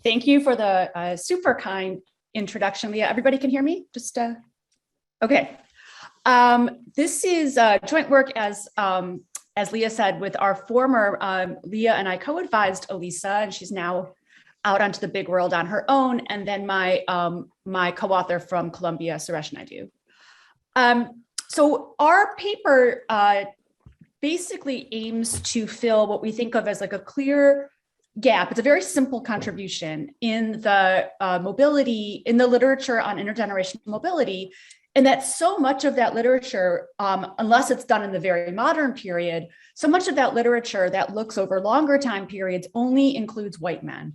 Thank you for the super kind introduction, Leah. Everybody can hear me? Okay. This is joint work, as Leah said, with our former, Leah and I co-advised Elisa, and she's now out onto the big world on her own, and then my co-author from Columbia, Suresh Naidu. So our paper basically aims to fill what we think of as like a clear gap. It's a very simple contribution in the mobility, in the literature on intergenerational mobility, and that so much of that literature, unless it's done in the very modern period, so much of that literature that looks over longer time periods only includes white men.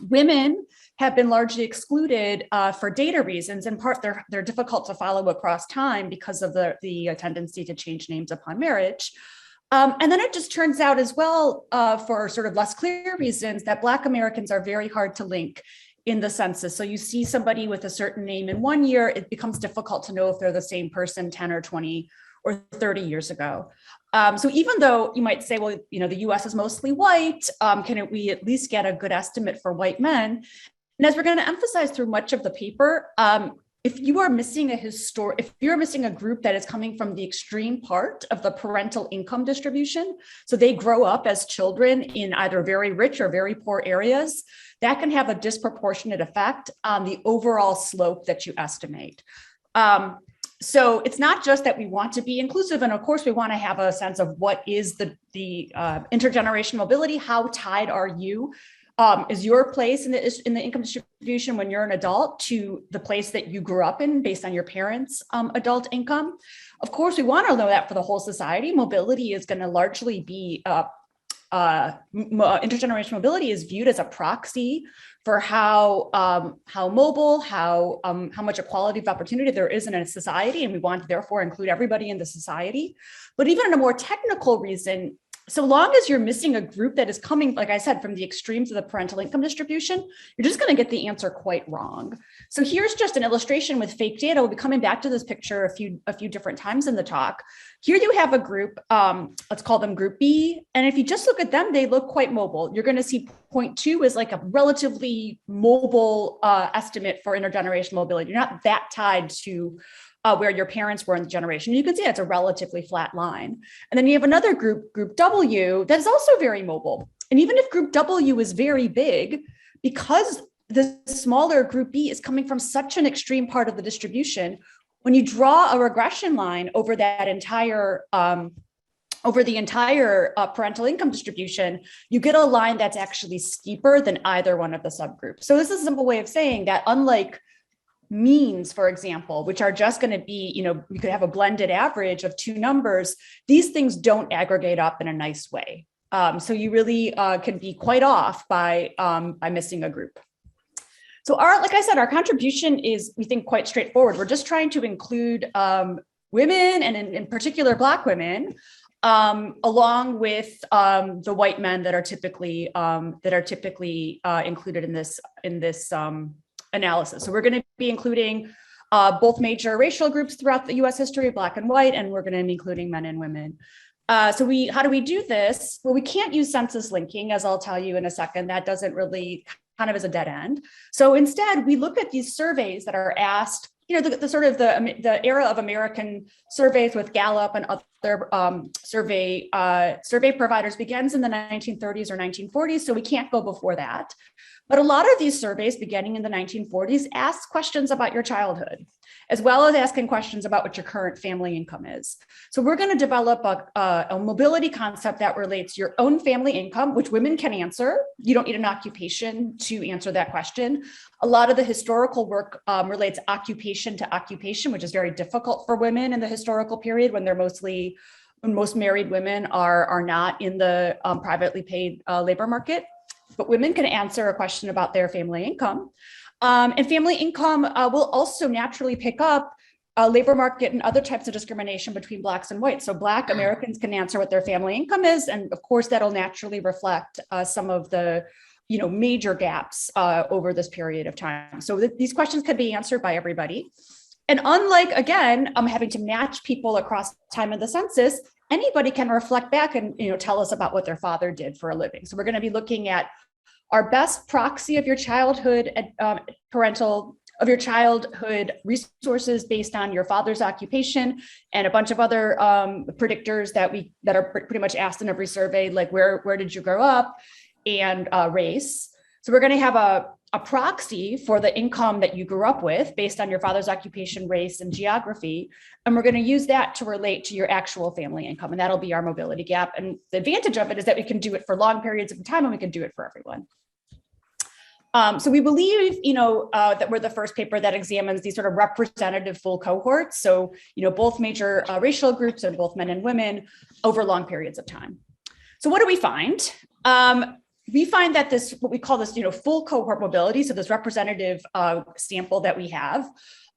Women have been largely excluded for data reasons. In part, they're difficult to follow across time because of the tendency to change names upon marriage. And then it just turns out as well, for sort of less clear reasons, that Black Americans are very hard to link in the census. So you see somebody with a certain name in one year, it becomes difficult to know if they're the same person 10 or 20 or 30 years ago. So even though you might say, well, you know, the US is mostly white, can we at least get a good estimate for white men? And as we're going to emphasize through much of the paper, if you are missing if you're missing a group that is coming from the extreme part of the parental income distribution, so they grow up as children in either very rich or very poor areas, that can have a disproportionate effect on the overall slope that you estimate. So it's not just that we want to be inclusive, and of course we want to have a sense of what is the intergenerational mobility, how tied are you? Is your place in the income distribution when you're an adult to the place that you grew up in based on your parents' adult income? Of course, we want to know that for the whole society. Mobility is going to largely be, intergenerational mobility is viewed as a proxy for how mobile, how much equality of opportunity there is in a society, and we want to therefore include everybody in the society. But even in a more technical reason, so long as you're missing a group that is coming, like I said, from the extremes of the parental income distribution, you're just going to get the answer quite wrong. So here's just an illustration with fake data. We'll be coming back to this picture a few different times in the talk. Here you have a group, let's call them group B. And if you just look at them, they look quite mobile. You're going to see 0.2 is like a relatively mobile estimate for intergenerational mobility. You're not that tied to where your parents were in the generation. You can see it's a relatively flat line. And then you have another group, group W, that is also very mobile. And even if group W is very big, because the smaller group B is coming from such an extreme part of the distribution, when you draw a regression line over that entire parental income distribution, you get a line that's actually steeper than either one of the subgroups. So this is a simple way of saying that unlike means, for example, which are just going to be, you know, you could have a blended average of two numbers, these things don't aggregate up in a nice way. So you really can be quite off by missing a group. So like I said, our contribution is, we think, quite straightforward. We're just trying to include women, and in particular Black women, along with the white men that are typically included in this analysis. So we're going to be including both major racial groups throughout the US history, Black and white, and we're going to be including men and women. How do we do this? Well, we can't use census linking, as I'll tell you in a second. That doesn't really, kind of is a dead end. So instead, we look at these surveys that are asked, you know, the sort of the era of American surveys with Gallup and other survey providers begins in the 1930s or 1940s, so we can't go before that. But a lot of these surveys beginning in the 1940s ask questions about your childhood, as well as asking questions about what your current family income is. So we're going to develop a mobility concept that relates your own family income, which women can answer. You don't need an occupation to answer that question. A lot of the historical work relates occupation to occupation, which is very difficult for women in the historical period when most married women are not in the privately paid labor market. But women can answer a question about their family income. And family income will also naturally pick up labor market and other types of discrimination between Blacks and whites. So Black Americans can answer what their family income is. And of course, that'll naturally reflect some of the major gaps over this period of time. So these questions can be answered by everybody. And unlike, again, having to match people across time of the census, anybody can reflect back and tell us about what their father did for a living. So we're going to be looking at Our best proxy of your childhood childhood resources based on your father's occupation and a bunch of other predictors that are pretty much asked in every survey, like where did you grow up, and race. So we're going to have a proxy for the income that you grew up with based on your father's occupation, race, and geography. And we're going to use that to relate to your actual family income. And that'll be our mobility gap. And the advantage of it is that we can do it for long periods of time and we can do it for everyone. So we believe, that we're the first paper that examines these sort of representative full cohorts. So, both major racial groups and both men and women over long periods of time. So what do we find? We find that what we call this, full cohort mobility, so this representative sample that we have,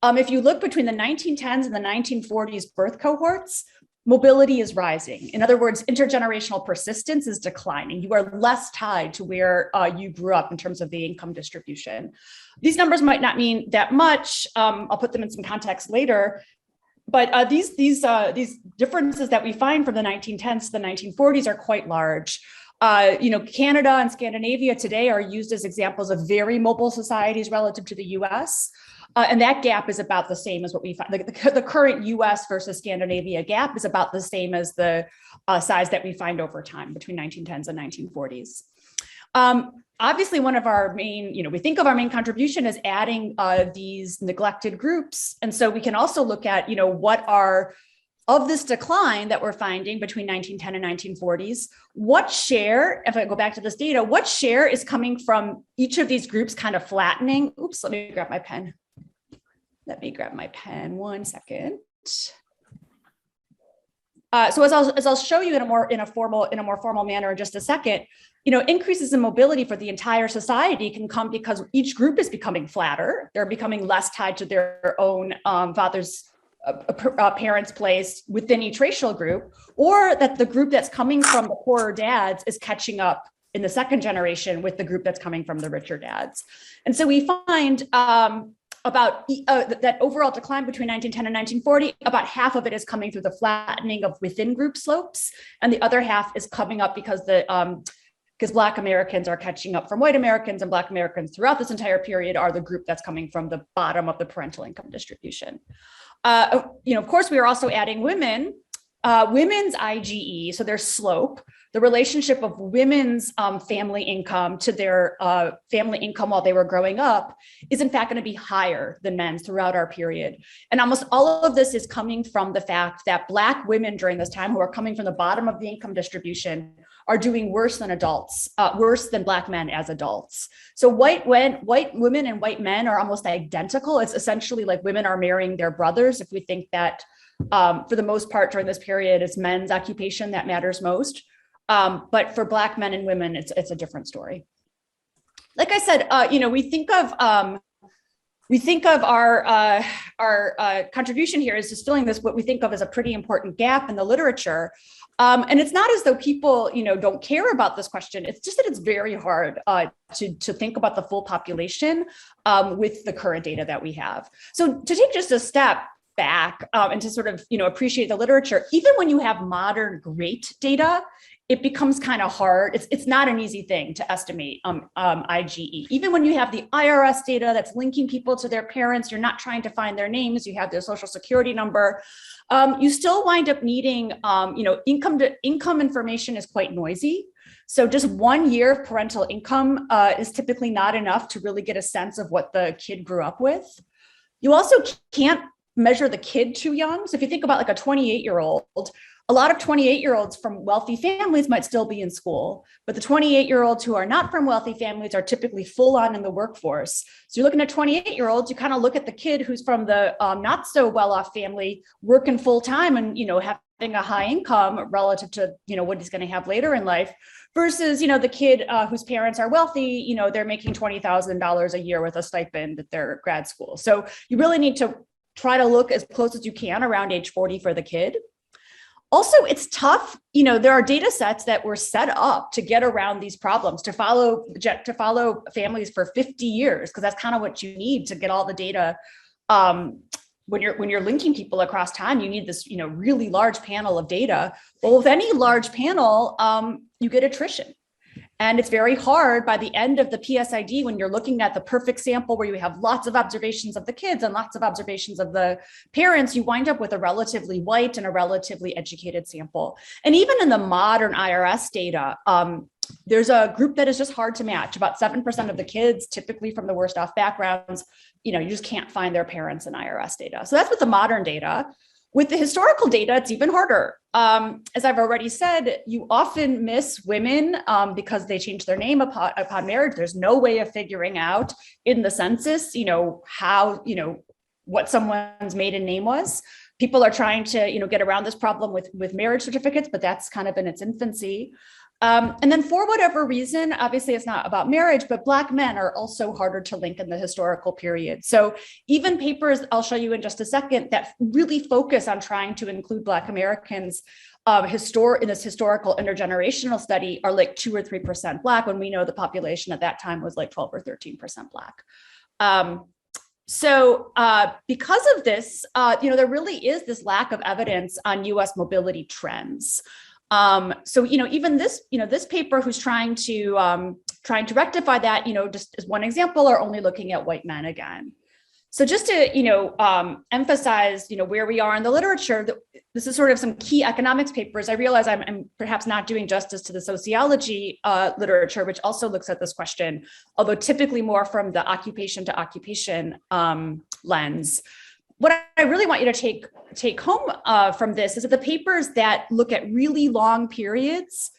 if you look between the 1910s and the 1940s birth cohorts, mobility is rising. In other words, intergenerational persistence is declining. You are less tied to where you grew up in terms of the income distribution. These numbers might not mean that much. I'll put them in some context later. But these differences that we find from the 1910s to the 1940s are quite large. Canada and Scandinavia today are used as examples of very mobile societies relative to the US. And that gap is about the same as what we find. The current US versus Scandinavia gap is about the same as the size that we find over time between 1910s and 1940s. Obviously, one of our main, we think of our main contribution as adding these neglected groups. And so we can also look at, what are, of this decline that we're finding between 1910 and 1940s, what share, if I go back to this data, what share is coming from each of these groups kind of flattening? Oops, let me grab my pen. One second. So as I'll show you in a more formal manner in just a second, increases in mobility for the entire society can come because each group is becoming flatter. They're becoming less tied to their own parents' place within each racial group, or that the group that's coming from the poorer dads is catching up in the second generation with the group that's coming from the richer dads. And so we find about that overall decline between 1910 and 1940, about half of it is coming through the flattening of within group slopes, and the other half is coming up because Black Americans are catching up from white Americans, and Black Americans throughout this entire period are the group that's coming from the bottom of the parental income distribution. Of course, we are also adding women's IGE, so their slope, the relationship of women's family income to their family income while they were growing up is in fact going to be higher than men's throughout our period. And almost all of this is coming from the fact that Black women during this time, who are coming from the bottom of the income distribution, are doing worse than adults, worse than Black men as adults. So white women and white men are almost identical. It's essentially like women are marrying their brothers. If we think that for the most part during this period, it's men's occupation that matters most. But for Black men and women, it's a different story. Like I said, we think of our contribution here as just filling this, what we think of as a pretty important gap in the literature. And it's not as though people, don't care about this question. It's just that it's very hard to think about the full population with the current data that we have. So to take just a step back and to sort of, appreciate the literature, even when you have modern great data, it becomes kind of hard. It's not an easy thing to estimate IGE. Even when you have the IRS data that's linking people to their parents, you're not trying to find their names, you have their social security number. You still wind up needing, income information is quite noisy. So just 1 year of parental income is typically not enough to really get a sense of what the kid grew up with. You also can't measure the kid too young. So if you think about like a 28-year-old, a lot of 28-year-olds from wealthy families might still be in school, but the 28-year-olds who are not from wealthy families are typically full on in the workforce. So you're looking at 28-year-olds, you kind of look at the kid who's from the not so well-off family, working full time and, having a high income relative to, what he's going to have later in life versus, the kid whose parents are wealthy, they're making $20,000 a year with a stipend at their grad school. So you really need to try to look as close as you can around age 40 for the kid. Also, it's tough. There are data sets that were set up to get around these problems, to follow families for 50 years, because that's kind of what you need to get all the data. When you're linking people across time, you need this, really large panel of data. Well, with any large panel, you get attrition. And it's very hard by the end of the PSID when you're looking at the perfect sample where you have lots of observations of the kids and lots of observations of the parents, you wind up with a relatively white and a relatively educated sample. And even in the modern IRS data, there's a group that is just hard to match. About 7% of the kids, typically from the worst off backgrounds, you just can't find their parents in IRS data. So that's with the modern data. With the historical data, it's even harder. As I've already said, you often miss women because they change their name upon marriage. There's no way of figuring out in the census, how, what someone's maiden name was. People are trying to, get around this problem with marriage certificates, but that's kind of in its infancy. And then for whatever reason, obviously it's not about marriage, but Black men are also harder to link in the historical period. So even papers I'll show you in just a second that really focus on trying to include Black Americans in this historical intergenerational study are like 2 or 3% Black, when we know the population at that time was like 12 or 13% Black. So because of this, there really is this lack of evidence on US mobility trends. So, even this paper who's trying to rectify that, just as one example, are only looking at white men again. So just to, emphasize, where we are in the literature, this is sort of some key economics papers. I realize I'm perhaps not doing justice to the sociology literature, which also looks at this question, although typically more from the occupation to occupation lens. What I really want you to take home from this is that the papers that look at really long periods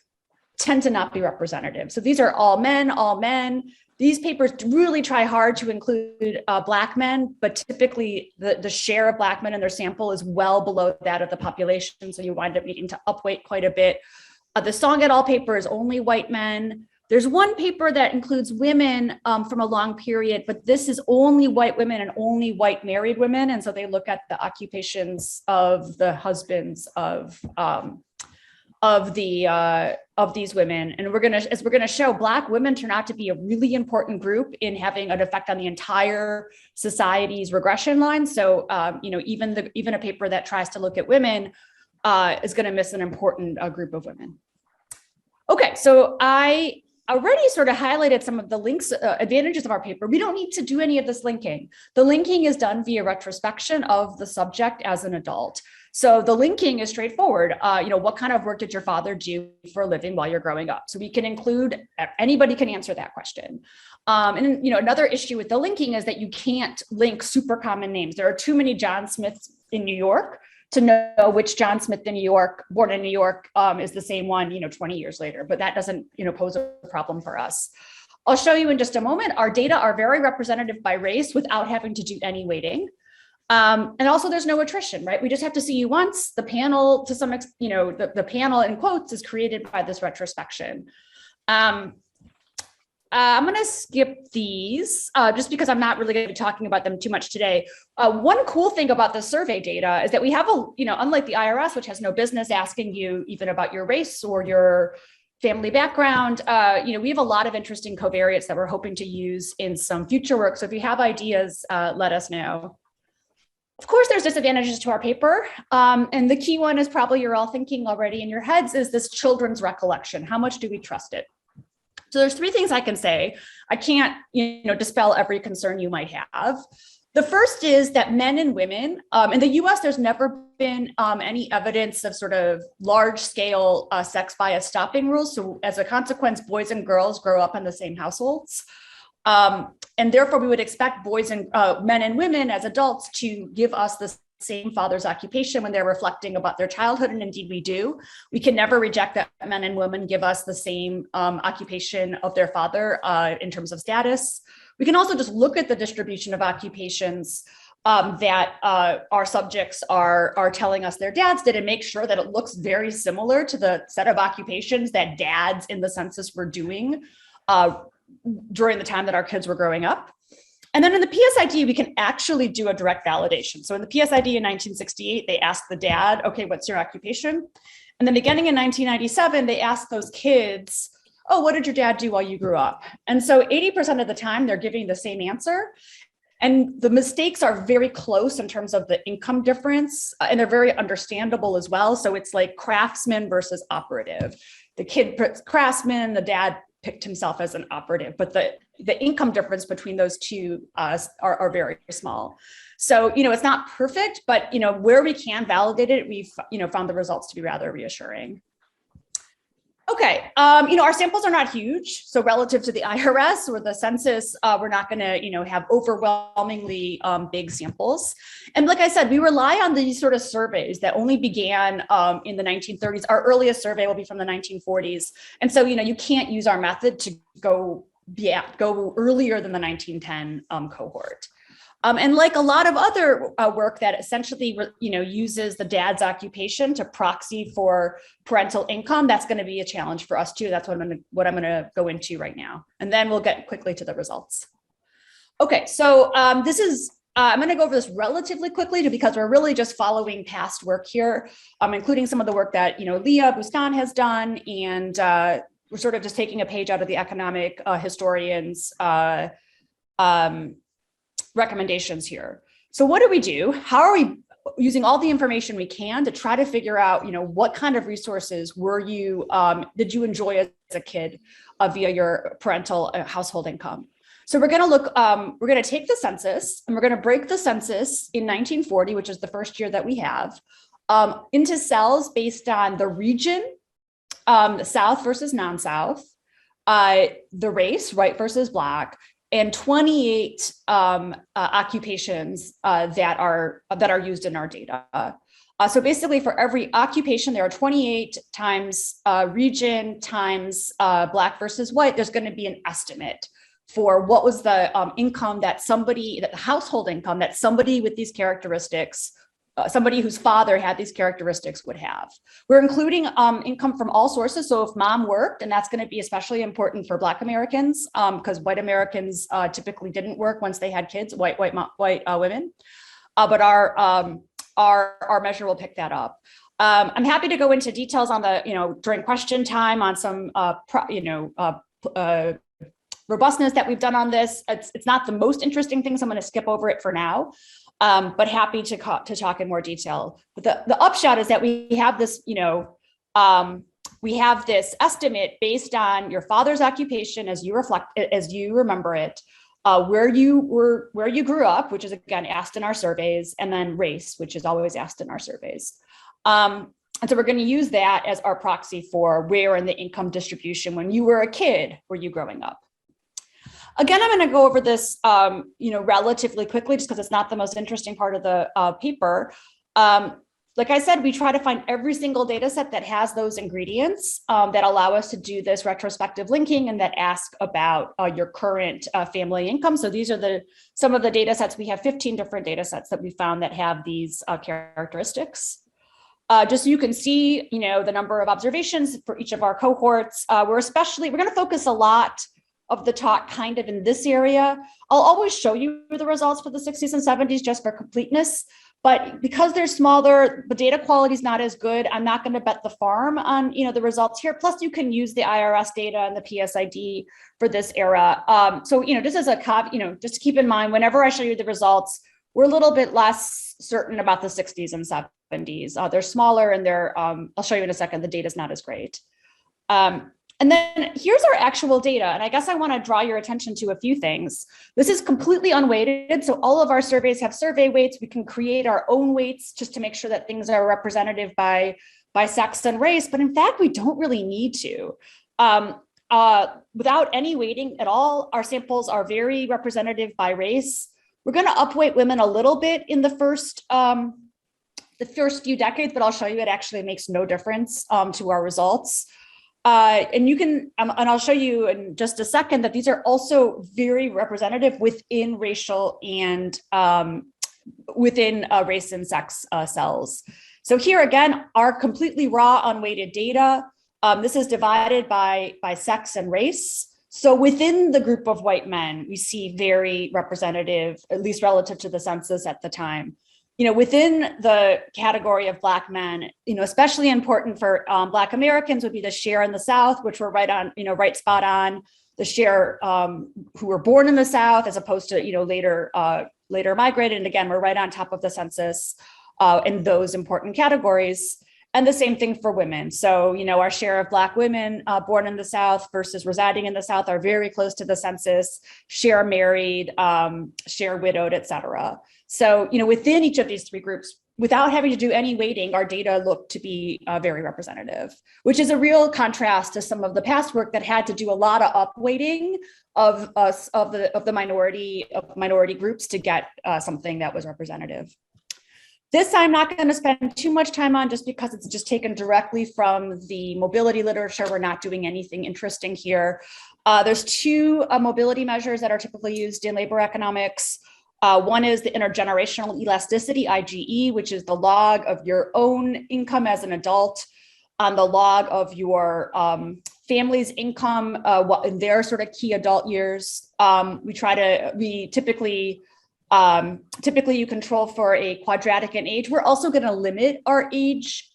tend to not be representative. So these are all men. These papers really try hard to include Black men, but typically the share of Black men in their sample is well below that of the population. So you wind up needing to upweight quite a bit. The Song et al. Paper is only white men. There's one paper that includes women from a long period, but this is only white women and only white married women. And so they look at the occupations of the husbands of these women. And as we're gonna show, Black women turn out to be a really important group in having an effect on the entire society's regression line. So even a paper that tries to look at women is going to miss an important group of women. Okay, so I already sort of highlighted some of the links, advantages of our paper. We don't need to do any of this linking. The linking is done via retrospection of the subject as an adult. So the linking is straightforward. What kind of work did your father do for a living while you're growing up? So we can include, anybody can answer that question. And another issue with the linking is that you can't link super common names. There are too many John Smiths in New York to know which John Smith in New York, born in New York, is the same one, 20 years later, but that doesn't, pose a problem for us. I'll show you in just a moment. Our data are very representative by race without having to do any weighting. And also there's no attrition, right? We just have to see you once. The panel, to some extent, the panel in quotes is created by this retrospection. I'm going to skip these just because I'm not really going to be talking about them too much today. One cool thing about the survey data is that we have unlike the IRS, which has no business asking you even about your race or your family background, we have a lot of interesting covariates that we're hoping to use in some future work. So if you have ideas, let us know. Of course, there's disadvantages to our paper. And the key one is probably you're all thinking already in your heads is this children's recollection. How much do we trust it? So there's 3 things I can say. I can't, dispel every concern you might have. The first is that men and women, in the US, there's never been any evidence of sort of large scale sex bias stopping rules. So as a consequence, boys and girls grow up in the same households. And therefore we would expect boys and men and women as adults to give us the same father's occupation when they're reflecting about their childhood, and indeed we do. We can never reject that men and women give us the same occupation of their father in terms of status. We can also just look at the distribution of occupations that our subjects are telling us their dads did and make sure that it looks very similar to the set of occupations that dads in the census were doing during the time that our kids were growing up. And then in the PSID, we can actually do a direct validation. So in the PSID in 1968, they asked the dad, okay, what's your occupation? And then beginning in 1997, they asked those kids, oh, what did your dad do while you grew up? And so 80% of the time they're giving the same answer. And the mistakes are very close in terms of the income difference, and they're very understandable as well. So it's like craftsman versus operative. The kid puts craftsman, the dad picked himself as an operative, but the income difference between those two are very small. So, it's not perfect, but, where we can validate it, we've, found the results to be rather reassuring. Okay, our samples are not huge. So relative to the IRS or the census, we're not going to, have overwhelmingly big samples. And like I said, we rely on these sort of surveys that only began in the 1930s. Our earliest survey will be from the 1940s. And so, you can't use our method to go earlier than the 1910 cohort. And like a lot of other work that essentially, uses the dad's occupation to proxy for parental income, that's going to be a challenge for us too. That's what I'm going to go into right now, and then we'll get quickly to the results. Okay, so I'm going to go over this relatively quickly because we're really just following past work here, including some of the work that Leah Bustan has done, and we're sort of just taking a page out of the economic historians' recommendations here. So what do we do? How are we using all the information we can to try to figure out, what kind of resources did you enjoy as a kid via your parental household income? So we're going to look, we're going to take the census, and we're going to break the census in 1940, which is the first year that we have, into cells based on the region, the South versus non-South, the race, white versus Black, and 28 occupations that are used in our data. So basically, for every occupation, there are 28 times region times Black versus white. There's going to be an estimate for what was the income that the household income that somebody with these characteristics, somebody whose father had these characteristics, would have. We're including income from all sources. So if mom worked, and that's going to be especially important for Black Americans, because white Americans typically didn't work once they had kids, white women. But our measure will pick that up. I'm happy to go into details on the, during question time on some, robustness that we've done on this. It's not the most interesting thing, so I'm going to skip over it for now. But happy to talk in more detail. But the upshot is that we have this, we have this estimate based on your father's occupation as you remember it, where you grew up, which is again asked in our surveys, and then race, which is always asked in our surveys. And so we're going to use that as our proxy for where in the income distribution when you were a kid were you growing up. Again, I'm going to go over this, relatively quickly, just because it's not the most interesting part of the paper. Like I said, we try to find every single data set that has those ingredients that allow us to do this retrospective linking and that ask about your current family income. So these are some of the data sets. We have 15 different data sets that we found that have these characteristics. Just so you can see, the number of observations for each of our cohorts. We're going to focus a lot of the talk kind of in this area. I'll always show you the results for the 60s and 70s just for completeness, but because they're smaller, the data quality is not as good. I'm not going to bet the farm on the results here. Plus, you can use the IRS data and the PSID for this era. So just as a just to keep in mind, whenever I show you the results, we're a little bit less certain about the 60s and 70s. They're smaller, and I'll show you in a second. The data is not as great. And then here's our actual data. And I guess I want to draw your attention to a few things. This is completely unweighted. So all of our surveys have survey weights. We can create our own weights just to make sure that things are representative by sex and race. But in fact, we don't really need to. Without any weighting at all, our samples are very representative by race. We're going to upweight women a little bit in the first few decades, but I'll show you it actually makes no difference to our results. And I'll show you in just a second that these are also very representative within racial and within race and sex cells. So here again, our completely raw unweighted data. This is divided by sex and race. So within the group of white men, we see very representative, at least relative to the census at the time. Within the category of Black men, especially important for Black Americans would be the share in the South, which we're right spot on. The share who were born in the South, as opposed to later migrated, and again we're right on top of the census in those important categories. And the same thing for women. So, our share of Black women born in the South versus residing in the South are very close to the census, share married, share widowed, et cetera. So, within each of these three groups, without having to do any weighting, our data look to be very representative, which is a real contrast to some of the past work that had to do a lot of upweighting of the minority groups to get something that was representative. This I'm not going to spend too much time on just because it's just taken directly from the mobility literature. We're not doing anything interesting here. There's two mobility measures that are typically used in labor economics. One is the intergenerational elasticity, IGE, which is the log of your own income as an adult on the log of your family's income in their sort of key adult years. Typically you control for a quadratic in age. We're also going to limit our age.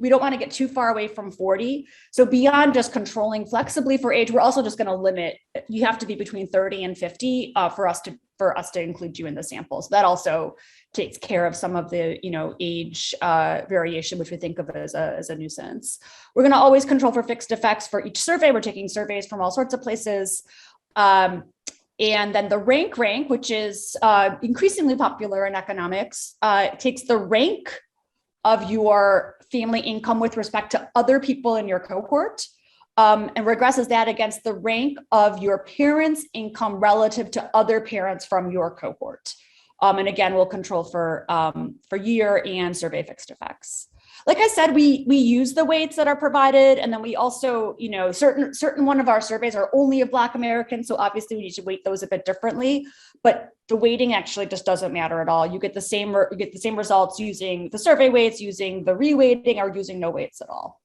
We don't want to get too far away from 40. So beyond just controlling flexibly for age, we're also just going to limit, you have to be between 30 and 50 for us to include you in the sample. So that also takes care of some of the age variation, which we think of as a nuisance. We're going to always control for fixed effects for each survey. We're taking surveys from all sorts of places. And then the rank, which is increasingly popular in economics, takes the rank of your family income with respect to other people in your cohort and regresses that against the rank of your parents' income relative to other parents from your cohort. And again, we'll control for year and survey fixed effects. Like I said, we use the weights that are provided, and then we also, certain one of our surveys are only of Black Americans, so obviously we need to weight those a bit differently. But the weighting actually just doesn't matter at all. You get the same results using the survey weights, using the reweighting, or using no weights at all.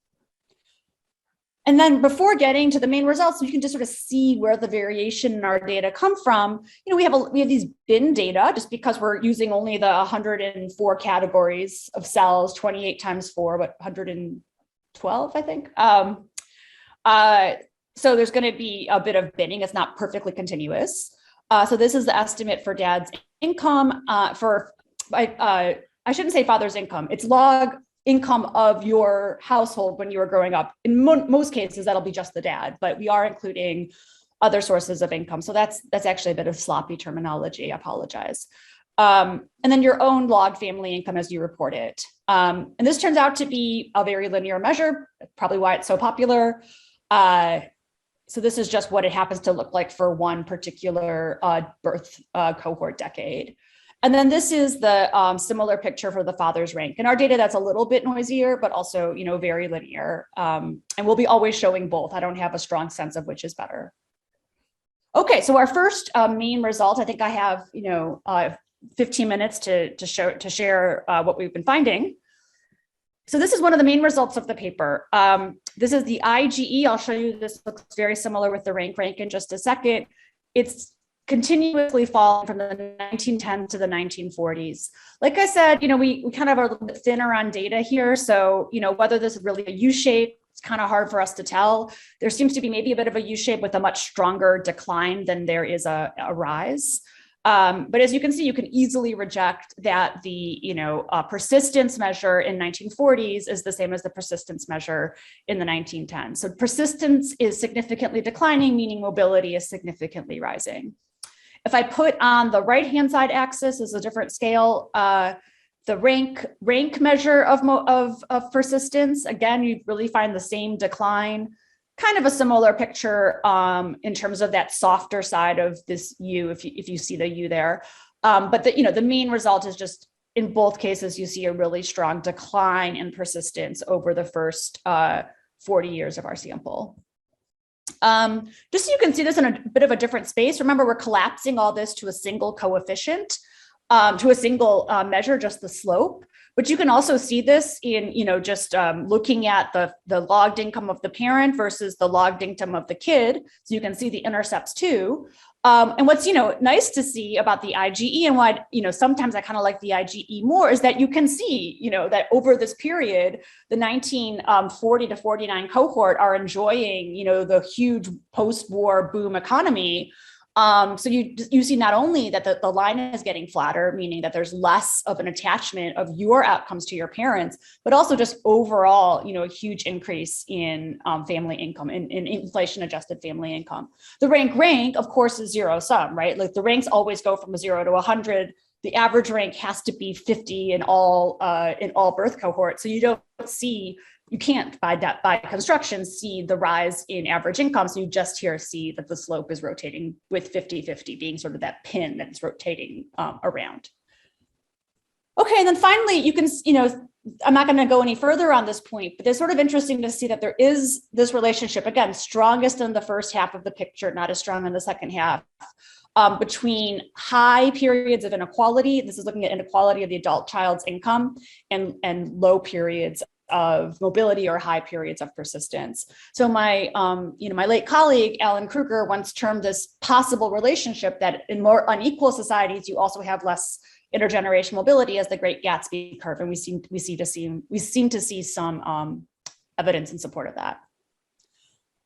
And then before getting to the main results, you can just sort of see where the variation in our data come from. We have these bin data just because we're using only the 104 categories of cells, 28 times 4, but 112, I think. So there's going to be a bit of binning. It's not perfectly continuous. So this is the estimate for dad's income I shouldn't say father's income. It's log income of your household when you were growing up. In most cases, that'll be just the dad, but we are including other sources of income. So that's actually a bit of sloppy terminology. I apologize. And then your own log family income as you report it. And this turns out to be a very linear measure, probably why it's so popular. So this is just what it happens to look like for one particular birth cohort decade. And then this is the similar picture for the father's rank. In our data, that's a little bit noisier, but also, very linear. And we'll be always showing both. I don't have a strong sense of which is better. Okay, so our first main result, I think I have, 15 minutes to share what we've been finding. So this is one of the main results of the paper. This is the IGE. I'll show you this looks very similar with the rank in just a second. It's continuously falling from the 1910s to the 1940s. Like I said, we kind of are a little bit thinner on data here. So, whether this is really a U-shape, it's kind of hard for us to tell. There seems to be maybe a bit of a U-shape with a much stronger decline than there is a rise. But as you can see, you can easily reject that the persistence measure in 1940s is the same as the persistence measure in the 1910s. So persistence is significantly declining, meaning mobility is significantly rising. If I put on the right-hand side axis is a different scale, the rank measure of persistence, again, you really find the same decline. Kind of a similar picture in terms of that softer side of this U, if you see the U there. But the main result is just in both cases, you see a really strong decline in persistence over the first 40 years of our sample. Just so you can see this in a bit of a different space. Remember, we're collapsing all this to a single coefficient, to a single measure, just the slope. But you can also see this in, just looking at the logged income of the parent versus the logged income of the kid. So you can see the intercepts too. And what's, nice to see about the IGE and why, sometimes I kind of like the IGE more is that you can see, that over this period, the 1940 to 49 cohort are enjoying, the huge post-war boom economy. So you see not only that the line is getting flatter, meaning that there's less of an attachment of your outcomes to your parents, but also just overall, a huge increase in family income, in inflation adjusted family income. The rank, of course, is zero sum, right? Like the ranks always go from 0 to 100. The average rank has to be 50 in all birth cohorts. So you can't by construction see the rise in average income. So you just here see that the slope is rotating with 50-50 being sort of that pin that's rotating around. Okay, and then finally, you can, I'm not going to go any further on this point, but it's sort of interesting to see that there is this relationship, again, strongest in the first half of the picture, not as strong in the second half, between high periods of inequality. This is looking at inequality of the adult child's income, and low periods of mobility or high periods of persistence. So my late colleague, Alan Kruger, once termed this possible relationship that in more unequal societies, you also have less intergenerational mobility as the Great Gatsby curve. And we seem to see some evidence in support of that.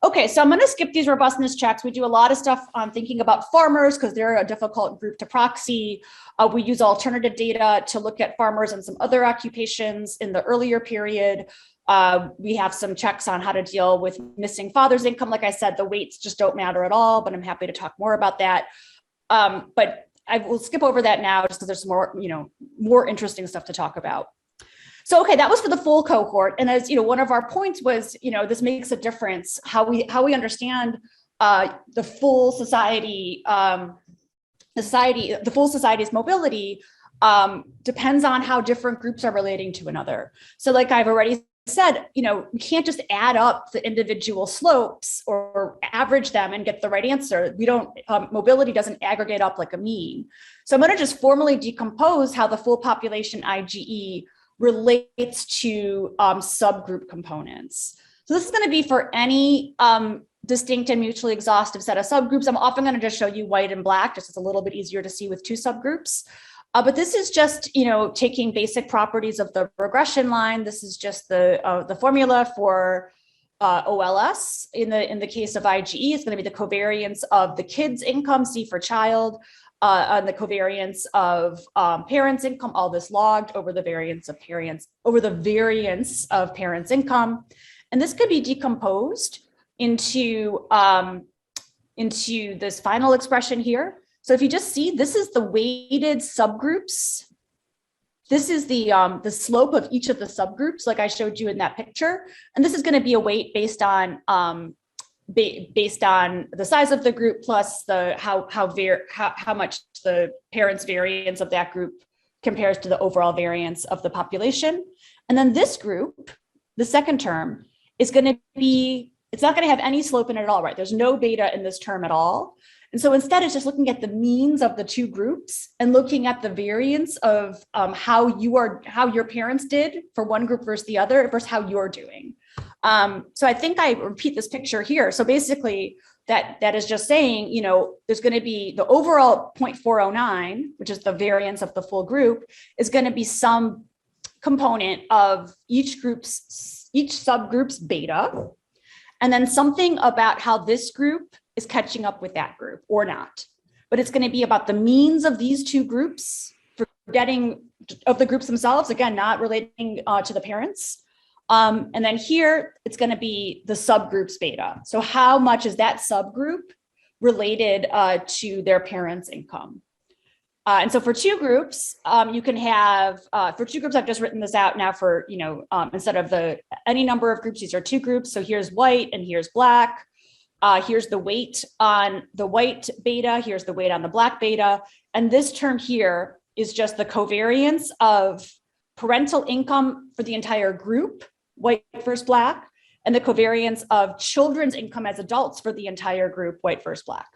Okay, so I'm going to skip these robustness checks. We do a lot of stuff on thinking about farmers because they're a difficult group to proxy. We use alternative data to look at farmers and some other occupations in the earlier period. We have some checks on how to deal with missing father's income. Like I said, the weights just don't matter at all, but I'm happy to talk more about that. But I will skip over that now just because there's more interesting stuff to talk about. So, okay, that was for the full cohort. And as one of our points was, this makes a difference how we understand the full society, the full society's mobility depends on how different groups are relating to another. So like I've already said, we can't just add up the individual slopes or average them and get the right answer. We don't, mobility doesn't aggregate up like a mean. So I'm going to just formally decompose how the full population IGE relates to subgroup components. So this is going to be for any distinct and mutually exhaustive set of subgroups. I'm often going to just show you white and black, just it's a little bit easier to see with two subgroups. But this is just, taking basic properties of the regression line. This is just the formula for OLS. In the case of IGE, it's going to be the covariance of the kid's income, C for child, on the covariance of parents' income, all this logged over the variance of parents' income. And this could be decomposed into this final expression here. So if you just see, this is the weighted subgroups. This is the slope of each of the subgroups, like I showed you in that picture. And this is going to be a weight based on the size of the group plus the how much the parents' variance of that group compares to the overall variance of the population. And then this group, the second term, is going to be, it's not going to have any slope in it at all, right? There's no beta in this term at all. And so instead, it's just looking at the means of the two groups and looking at the variance of how your parents did for one group versus the other versus how you're doing. So I think I repeat this picture here. So basically, that is just saying, there's going to be the overall 0.409, which is the variance of the full group, is going to be some component of each subgroup's beta, and then something about how this group is catching up with that group or not. But it's going to be about the means of these two groups, forgetting of the groups themselves, again, not relating to the parents. And then here, it's going to be the subgroup's beta. So how much is that subgroup related to their parents' income? And so for two groups, you can have, for two groups, I've just written this out now for, instead of any number of groups, these are two groups. So here's white and here's black. Here's the weight on the white beta. Here's the weight on the black beta. And this term here is just the covariance of parental income for the entire group, white versus black, and the covariance of children's income as adults for the entire group, white versus black.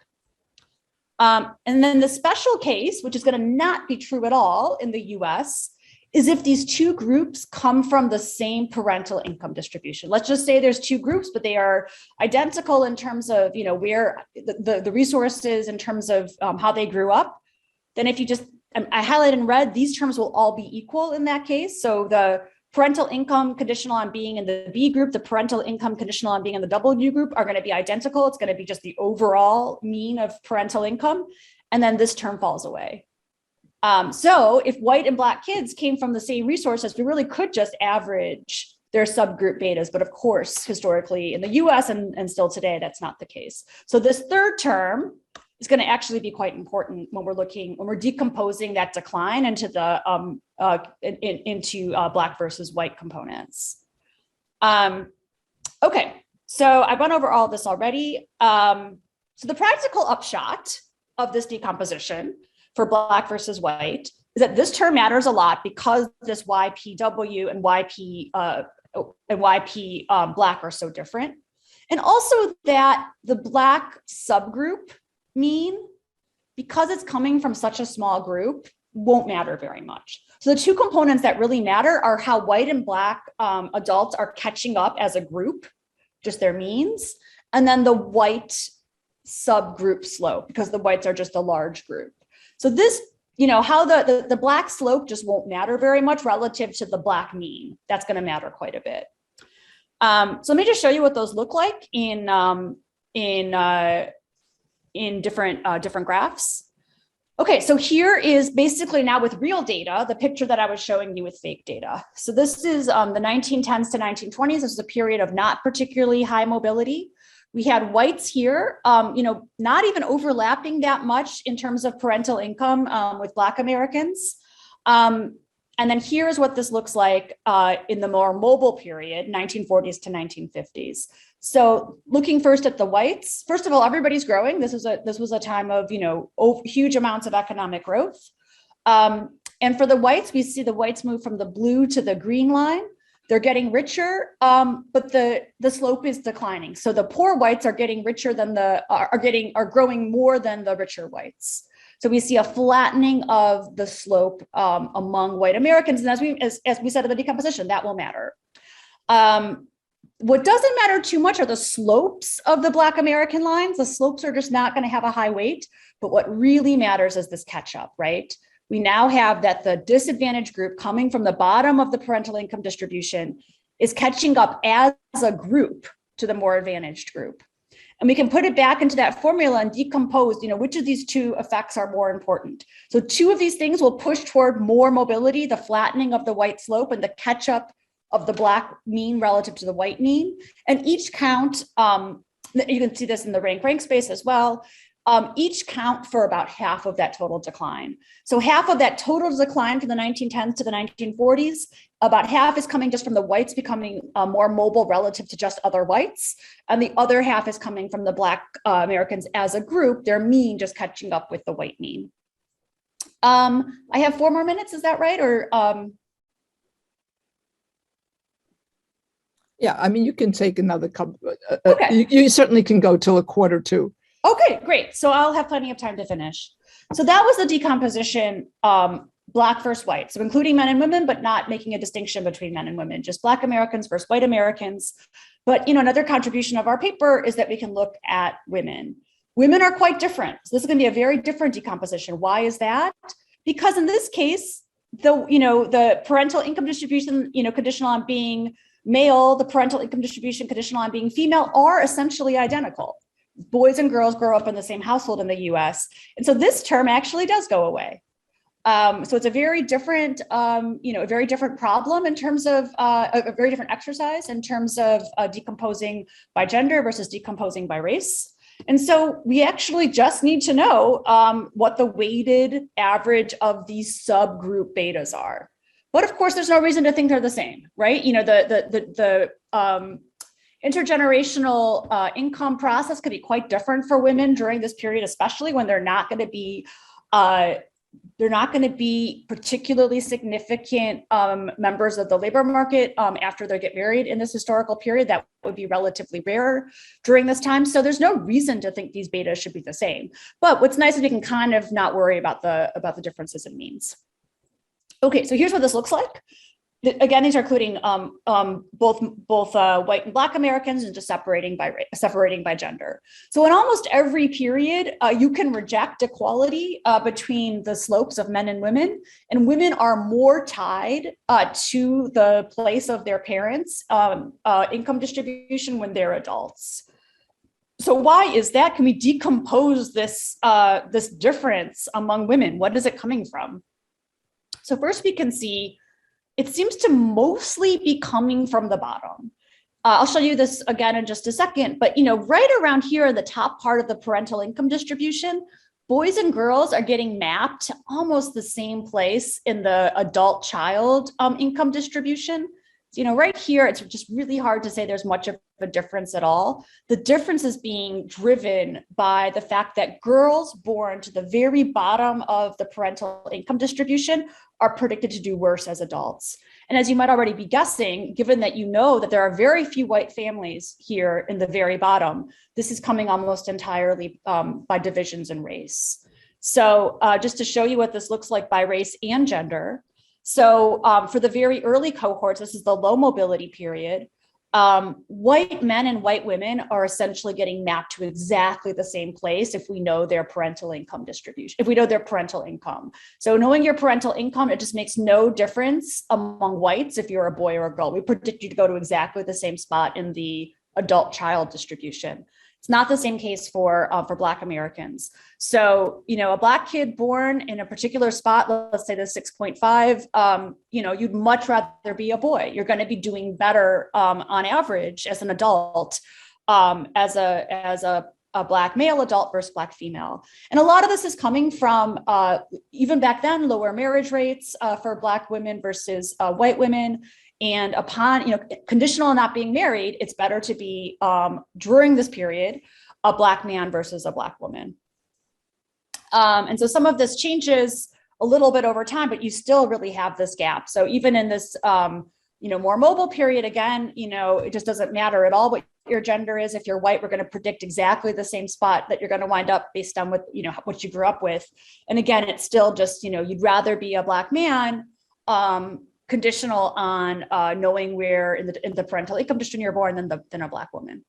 And then the special case, which is going to not be true at all in the US, is if these two groups come from the same parental income distribution. Let's just say there's two groups, but they are identical in terms of, where the resources, in terms of how they grew up. Then if you just, I highlight in red, these terms will all be equal in that case. So the parental income conditional on being in the B group, the parental income conditional on being in the W group are going to be identical. It's going to be just the overall mean of parental income. And then this term falls away. So if white and Black kids came from the same resources, we really could just average their subgroup betas. But of course, historically in the US and still today, that's not the case. So this third term is going to actually be quite important when we're decomposing that decline into the Black versus white components. Okay, so I went over all of this already. So the practical upshot of this decomposition for Black versus white is that this term matters a lot because this YPW and YP Black are so different. And also that the Black subgroup mean, because it's coming from such a small group, won't matter very much. So the two components that really matter are how white and Black adults are catching up as a group, just their means, and then the white subgroup slope, because the whites are just a large group. So this, how the Black slope just won't matter very much relative to the Black mean. That's going to matter quite a bit. So let me just show you what those look like in different graphs. Okay, so here is basically now with real data, the picture that I was showing you with fake data. So this is the 1910s to 1920s. This is a period of not particularly high mobility. We had whites here, not even overlapping that much in terms of parental income with Black Americans. And then here's what this looks like in the more mobile period, 1940s to 1950s. So looking first at the whites, first of all, everybody's growing. This was a time of, huge amounts of economic growth. And for the whites, we see the whites move from the blue to the green line. They're getting richer, but the slope is declining. So the poor whites are getting richer than are growing more than the richer whites. So we see a flattening of the slope among white Americans. And as we said in the decomposition, that will matter. What doesn't matter too much are the slopes of the Black American lines. The slopes are just not going to have a high weight. But what really matters is this catch up, right? We now have that the disadvantaged group coming from the bottom of the parental income distribution is catching up as a group to the more advantaged group. And we can put it back into that formula and decompose, which of these two effects are more important. So two of these things will push toward more mobility, the flattening of the white slope and the catch up of the Black mean relative to the white mean. And each count, you can see this in the rank space as well, each count for about half of that total decline. So half of that total decline from the 1910s to the 1940s, about half is coming just from the whites becoming more mobile relative to just other whites. And the other half is coming from the Black Americans as a group, their mean just catching up with the white mean. I have 4 more minutes, is that right? Or yeah, I mean, you can take another couple. Okay. You certainly can go till 1:45. Okay, great. So I'll have plenty of time to finish. So that was the decomposition, Black versus white. So including men and women, but not making a distinction between men and women, just Black Americans versus white Americans. But another contribution of our paper is that we can look at women. Women are quite different. So this is going to be a very different decomposition. Why is that? Because in this case, the parental income distribution, conditional on being male, the parental income distribution conditional on being female are essentially identical. Boys and girls grow up in the same household in the US. And so this term actually does go away. So it's a very different, a very different problem in terms of a very different exercise in terms of decomposing by gender versus decomposing by race. And so we actually just need to know what the weighted average of these subgroup betas are. But of course, there's no reason to think they're the same, right? The intergenerational income process could be quite different for women during this period, especially when they're not going to be particularly significant members of the labor market after they get married in this historical period. That would be relatively rare during this time. So there's no reason to think these betas should be the same. But what's nice is we can kind of not worry about the differences in means. Okay, so here's what this looks like. Again, these are including both white and Black Americans, and just separating by gender. So in almost every period, you can reject equality between the slopes of men and women are more tied to the place of their parents' income distribution when they're adults. So why is that? Can we decompose this this difference among women? What is it coming from? So first, we can see it seems to mostly be coming from the bottom. I'll show you this again in just a second, but right around here in the top part of the parental income distribution, boys and girls are getting mapped to almost the same place in the adult child income distribution. So, right here, it's just really hard to say there's much of a difference at all. The difference is being driven by the fact that girls born to the very bottom of the parental income distribution are predicted to do worse as adults. And as you might already be guessing, given that that there are very few white families here in the very bottom, this is coming almost entirely by divisions in race. So just to show you what this looks like by race and gender. So for the very early cohorts, this is the low mobility period. White men and white women are essentially getting mapped to exactly the same place if we know their parental income distribution, if we know their parental income. So knowing your parental income, it just makes no difference among whites if you're a boy or a girl. We predict you to go to exactly the same spot in the adult child distribution. It's not the same case for Black Americans. So, a Black kid born in a particular spot, let's say the 6.5, you'd much rather be a boy. You're going to be doing better on average as an adult, as a Black male adult versus Black female. And a lot of this is coming from, even back then, lower marriage rates for Black women versus white women. And upon, conditional on not being married, it's better to be, during this period, a Black man versus a Black woman. And so some of this changes a little bit over time, but you still really have this gap. So even in this, more mobile period, again, it just doesn't matter at all what your gender is. If you're white, we're going to predict exactly the same spot that you're going to wind up based on what you grew up with. And again, it's still just, you'd rather be a Black man, conditional on knowing where in the parental income distribution you're born than a Black woman.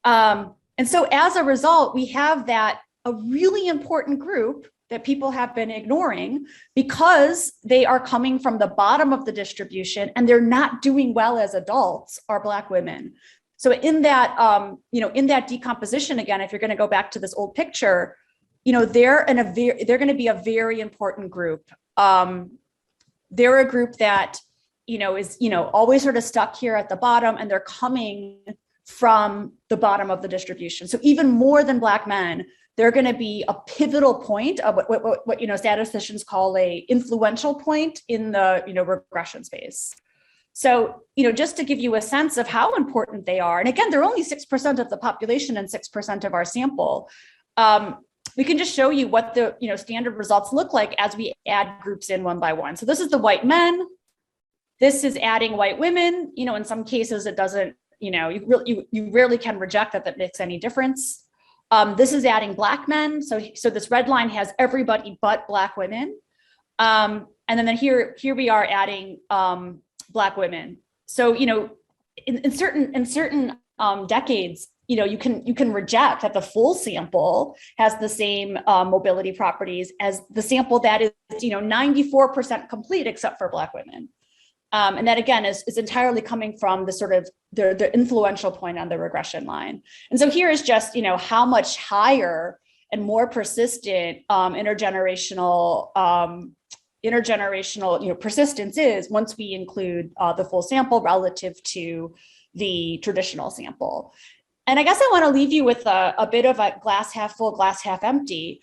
And so as a result, we have a really important group that people have been ignoring because they are coming from the bottom of the distribution and they're not doing well as adults, are Black women. So in that, in that decomposition, again, if you're going to go back to this old picture, they're going to be a very important group. They're a group that, is, always sort of stuck here at the bottom, and they're coming from the bottom of the distribution. So even more than Black men, they're going to be a pivotal point of what statisticians call a influential point in the, regression space. So, just to give you a sense of how important they are, and again, they're only 6% of the population and 6% of our sample. We can just show you what the standard results look like as we add groups in one by one. So this is the white men. This is adding white women. In some cases it doesn't. You rarely can reject that makes any difference. This is adding Black men. So this red line has everybody but Black women. And then here we are adding Black women. So in certain decades, you can reject that the full sample has the same mobility properties as the sample that is 94% complete except for Black women. And that again is entirely coming from the sort of the influential point on the regression line. And so here is just how much higher and more persistent intergenerational persistence is once we include the full sample relative to the traditional sample. And I guess I want to leave you with a bit of a glass half full, glass half empty.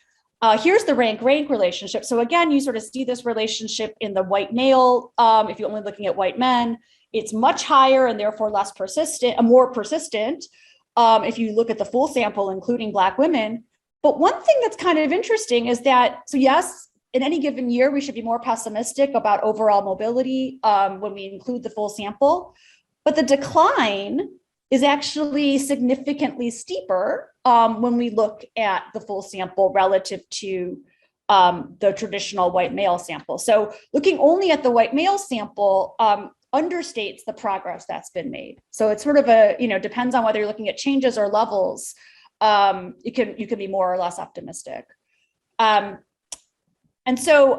Here's the rank relationship. So again, you sort of see this relationship in the white male. If you're only looking at white men, it's much higher and therefore less persistent, more persistent. If you look at the full sample, including Black women. But one thing that's kind of interesting is that, so yes, in any given year, we should be more pessimistic about overall mobility when we include the full sample. But the decline is actually significantly steeper when we look at the full sample relative to the traditional white male sample. So looking only at the white male sample understates the progress that's been made. So it's sort of depends on whether you're looking at changes or levels. You can be more or less optimistic. And so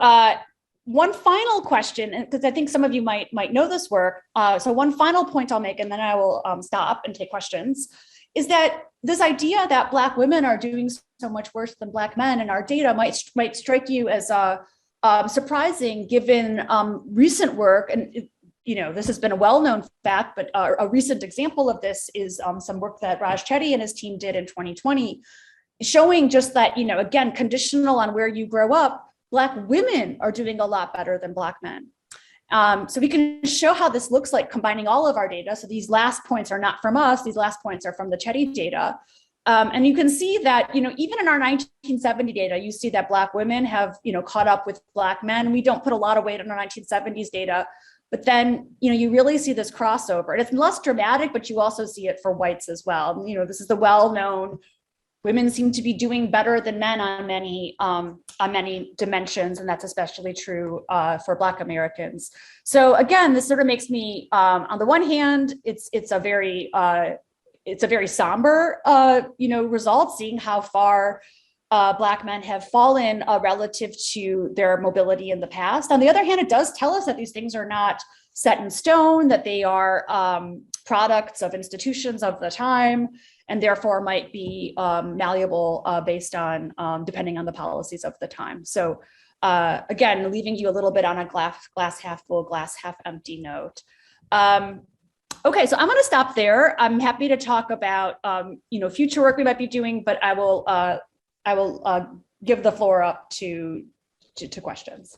one final question, because I think some of you might know this work. So one final point I'll make, and then I will stop and take questions, is that this idea that Black women are doing so much worse than Black men in our data might strike you as surprising, given recent work. And this has been a well-known fact, but a recent example of this is some work that Raj Chetty and his team did in 2020, showing just that, again, conditional on where you grow up, Black women are doing a lot better than Black men. So we can show how this looks like combining all of our data. So these last points are not from us. These last points are from the Chetty data. And you can see that, even in our 1970 data, you see that Black women have, caught up with Black men. We don't put a lot of weight on our 1970s data, but then, you really see this crossover. And it's less dramatic, but you also see it for whites as well. This is the well-known, women seem to be doing better than men on many dimensions, and that's especially true for Black Americans. So again, this sort of makes me, on the one hand, it's a very somber, result, seeing how far Black men have fallen relative to their mobility in the past. On the other hand, it does tell us that these things are not set in stone, that they are products of institutions of the time, and therefore might be malleable based on, depending on the policies of the time. So again, leaving you a little bit on a glass half full, glass half empty note. Okay, so I'm going to stop there. I'm happy to talk about future work we might be doing, but I will give the floor up to questions.